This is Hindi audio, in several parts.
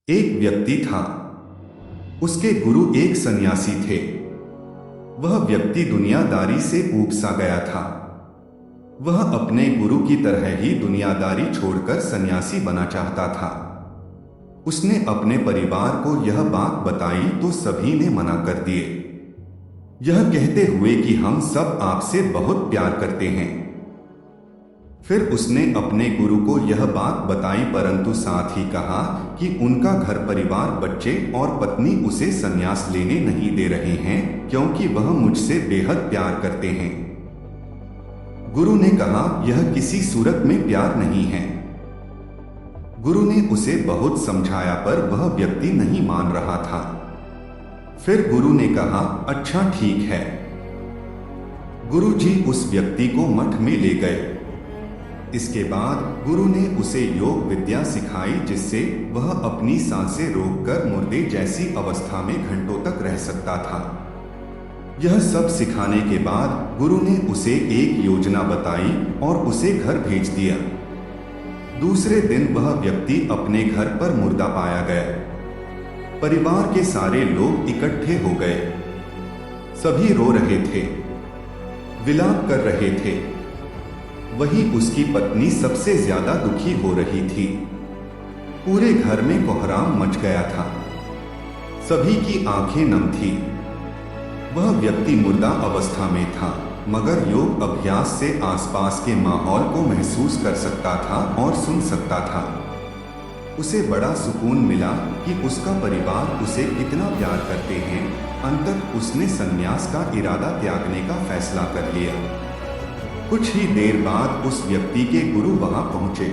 एक व्यक्ति था। उसके गुरु एक सन्यासी थे। वह व्यक्ति दुनियादारी से ऊब सा गया था। वह अपने गुरु की तरह ही दुनियादारी छोड़कर सन्यासी बना चाहता था। उसने अपने परिवार को यह बात बताई तो सभी ने मना कर दिए, यह कहते हुए कि हम सब आपसे बहुत प्यार करते हैं। फिर उसने अपने गुरु को यह बात बताई, परंतु साथ ही कहा कि उनका घर परिवार, बच्चे और पत्नी उसे संन्यास लेने नहीं दे रहे हैं क्योंकि वह मुझसे बेहद प्यार करते हैं। गुरु ने कहा, यह किसी सूरत में प्यार नहीं है। गुरु ने उसे बहुत समझाया पर वह व्यक्ति नहीं मान रहा था। फिर गुरु ने कहा, अच्छा ठीक है। गुरु जी उस व्यक्ति को मठ में ले गए। इसके बाद गुरु ने उसे योग विद्या सिखाई, जिससे वह अपनी सांसें रोककर मुर्दे जैसी अवस्था में घंटों तक रह सकता था। यह सब सिखाने के बाद गुरु ने उसे एक योजना बताई और उसे घर भेज दिया। दूसरे दिन वह व्यक्ति अपने घर पर मुर्दा पाया गया। परिवार के सारे लोग इकट्ठे हो गए। सभी रो रहे थे, विलाप कर रहे थे। वहीं उसकी पत्नी सबसे ज्यादा दुखी हो रही थी। पूरे घर में कोहराम मच गया था। सभी की आंखें नम थी। वह व्यक्ति मुर्दा अवस्था में था, मगर योग अभ्यास से आसपास के माहौल को महसूस कर सकता था और सुन सकता था। उसे बड़ा सुकून मिला कि उसका परिवार उसे कितना प्यार करते हैं। अंततः उसने संन्यास का इरादा त्यागने का फैसला कर लिया। कुछ ही देर बाद उस व्यक्ति के गुरु वहां पहुंचे।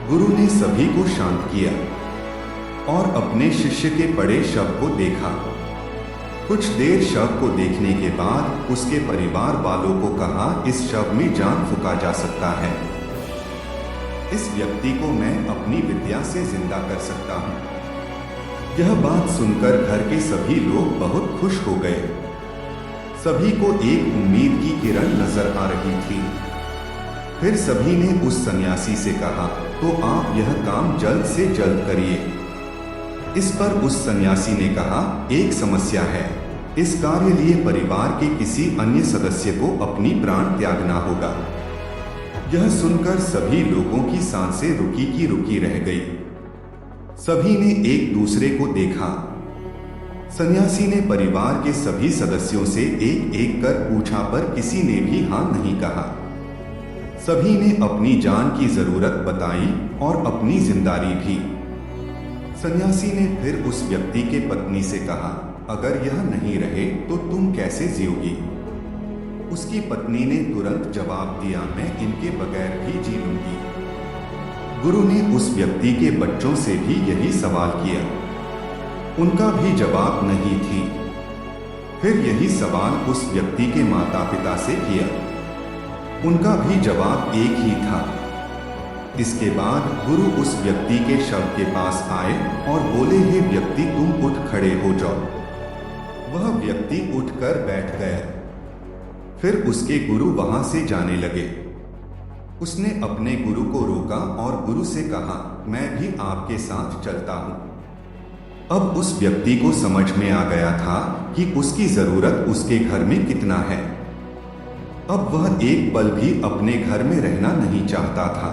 गुरु ने सभी को शांत किया और अपने शिष्य के पड़े शव को देखा। कुछ देर शव को देखने के बाद उसके परिवार वालों को कहा, इस शव में जान फूंका जा सकता है। इस व्यक्ति को मैं अपनी विद्या से जिंदा कर सकता हूं। यह बात सुनकर घर के सभी लोग बहुत खुश हो गए। सभी को एक उम्मीद की किरण नजर आ रही थी। फिर सभी ने उस सन्यासी से कहा, तो आप यह काम जल्द से जल्द करिए। इस पर उस सन्यासी ने कहा, एक समस्या है। इस कार्य लिए परिवार के किसी अन्य सदस्य को अपनी प्राण त्यागना होगा। यह सुनकर सभी लोगों की सांसें रुकी की रुकी रह गई। सभी ने एक दूसरे को देखा। सन्यासी ने परिवार के सभी सदस्यों से एक एक कर पूछा, पर किसी ने भी हाँ नहीं कहा। सभी ने अपनी जान की जरूरत बताई और अपनी जिंदारी भी। सन्यासी ने फिर उस व्यक्ति के पत्नी से कहा, अगर यह नहीं रहे तो तुम कैसे जियोगी? उसकी पत्नी ने तुरंत जवाब दिया, मैं इनके बगैर भी जी लूंगी। गुरु ने उस व्यक्ति के बच्चों से भी यही सवाल किया। उनका भी जवाब नहीं थी। फिर यही सवाल उस व्यक्ति के माता पिता से किया। उनका भी जवाब एक ही था। इसके बाद गुरु उस व्यक्ति के शव के पास आए और बोले, हे व्यक्ति, तुम उठ खड़े हो जाओ। वह व्यक्ति उठकर बैठ गया। फिर उसके गुरु वहां से जाने लगे। उसने अपने गुरु को रोका और गुरु से कहा, मैं भी आपके साथ चलता हूं। अब उस व्यक्ति को समझ में आ गया था कि उसकी जरूरत उसके घर में कितना है। अब वह एक पल भी अपने घर में रहना नहीं चाहता था।